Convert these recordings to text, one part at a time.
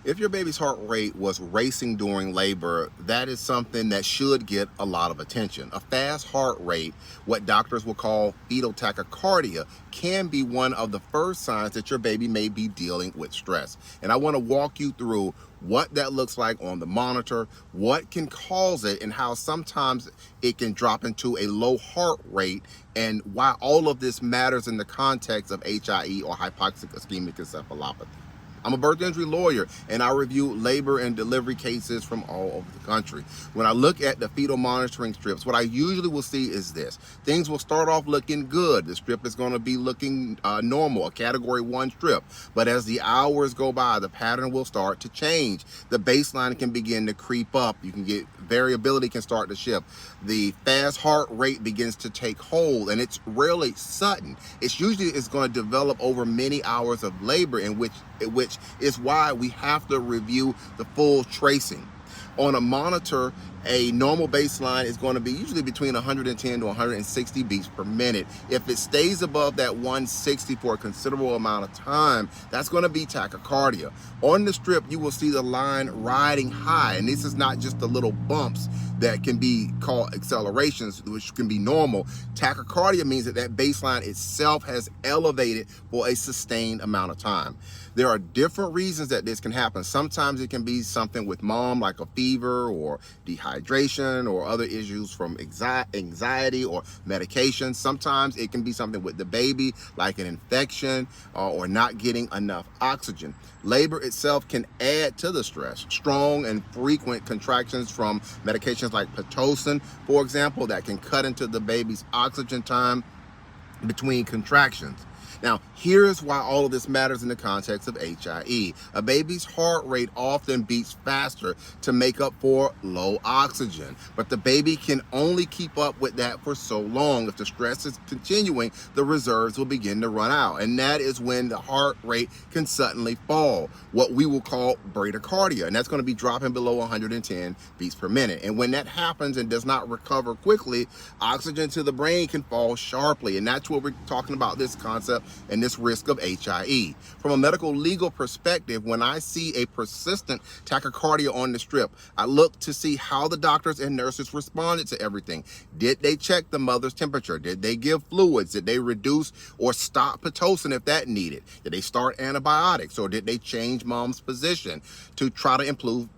If your baby's heart rate was racing during labor, that is something that should get a lot of attention. A fast heart rate, what doctors will call fetal tachycardia, can be one of the first signs that your baby may be dealing with stress. And I want to walk you through what that looks like on the monitor, what can cause it, and how sometimes it can drop into a low heart rate, and why all of this matters in the context of HIE, or hypoxic ischemic encephalopathy. I'm a birth injury lawyer, and I review labor and delivery cases from all over the country. When I look at the fetal monitoring strips, what I usually will see is this. Things will start off looking good. The strip is going to be looking normal, a category 1 strip. But as the hours go by, the pattern will start to change. The baseline can begin to creep up. You can get variability can start to shift. The fast heart rate begins to take hold, and it's rarely sudden. It's usually going to develop over many hours of labor, in which is why we have to review the full tracing. On a monitor, a normal baseline is going to be usually between 110 to 160 beats per minute. If it stays above that 160 for a considerable amount of time, that's going to be tachycardia. On the strip, you will see the line riding high, and this is not just the little bumps that can be called accelerations, which can be normal. Tachycardia means that that baseline itself has elevated for a sustained amount of time. There are different reasons that this can happen. Sometimes it can be something with mom, like a fever or dehydration or other issues from anxiety or medication. Sometimes it can be something with the baby, like an infection or not getting enough oxygen. Labor itself can add to the stress. Strong and frequent contractions from medications like Pitocin, for example, that can cut into the baby's oxygen time between contractions. Now, here's why all of this matters in the context of HIE. A baby's heart rate often beats faster to make up for low oxygen, but the baby can only keep up with that for so long. If the stress is continuing, the reserves will begin to run out, and that is when the heart rate can suddenly fall, what we will call bradycardia, and that's going to be dropping below 110 beats per minute. And when that happens and does not recover quickly, oxygen to the brain can fall sharply, and that's what we're talking about, this concept and this risk of HIE. From a medical legal perspective, when I see a persistent tachycardia on the strip, I look to see how the doctors and nurses responded to everything. Did they check the mother's temperature? Did they give fluids? Did they reduce or stop Pitocin if that needed? Did they start antibiotics, or did they change mom's position to try to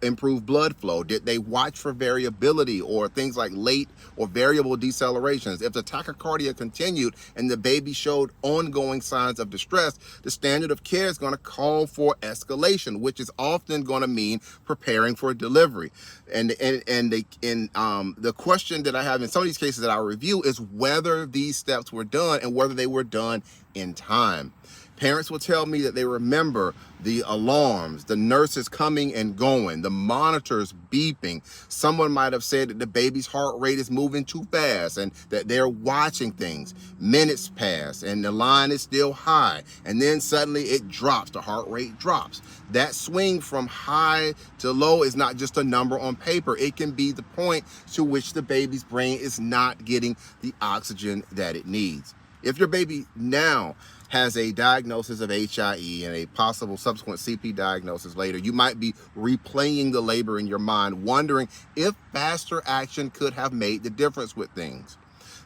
improve blood flow? Did they watch for variability or things like late or variable decelerations? If the tachycardia continued and the baby showed ongoing signs of distress, the standard of care is going to call for escalation, which is often going to mean preparing for delivery. And the question that I have in some of these cases that I review is whether these steps were done and whether they were done in time. Parents will tell me that they remember the alarms, the nurses coming and going, the monitors beeping. Someone might have said that the baby's heart rate is moving too fast and that they're watching things. Minutes pass and the line is still high, and then suddenly it drops, the heart rate drops. That swing from high to low is not just a number on paper. It can be the point to which the baby's brain is not getting the oxygen that it needs. If your baby now has a diagnosis of HIE and a possible subsequent CP diagnosis later, you might be replaying the labor in your mind, wondering if faster action could have made the difference with things.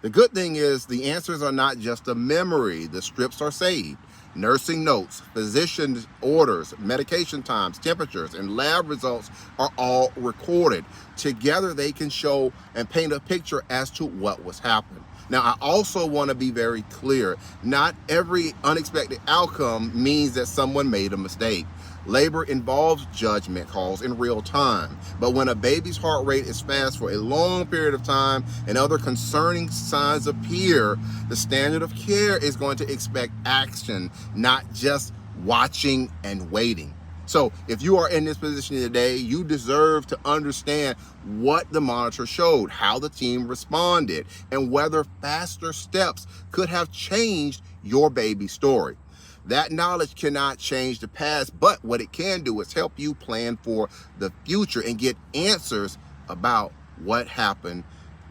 The good thing is the answers are not just a memory. The strips are saved. Nursing notes, physician orders, medication times, temperatures, and lab results are all recorded. Together, they can show and paint a picture as to what was happening. Now, I also want to be very clear. Not every unexpected outcome means that someone made a mistake. Labor involves judgment calls in real time. But when a baby's heart rate is fast for a long period of time and other concerning signs appear, the standard of care is going to expect action, not just watching and waiting. So if you are in this position today, you deserve to understand what the monitor showed, how the team responded, and whether faster steps could have changed your baby's story. That knowledge cannot change the past, but what it can do is help you plan for the future and get answers about what happened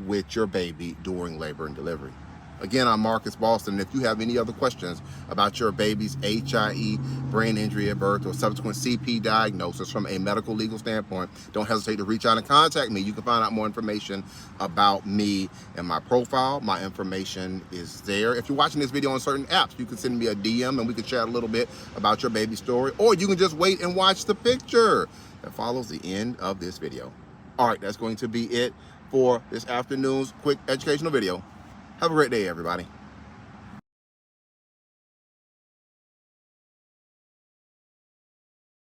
with your baby during labor and delivery. Again, I'm Marcus Boston. If you have any other questions about your baby's HIE, brain injury at birth, or subsequent CP diagnosis from a medical legal standpoint, don't hesitate to reach out and contact me. You can find out more information about me and my profile. My information is there. If you're watching this video on certain apps, you can send me a DM and we can chat a little bit about your baby story, or you can just wait and watch the picture that follows the end of this video. All right, that's going to be it for this afternoon's quick educational video. Have a great day, everybody.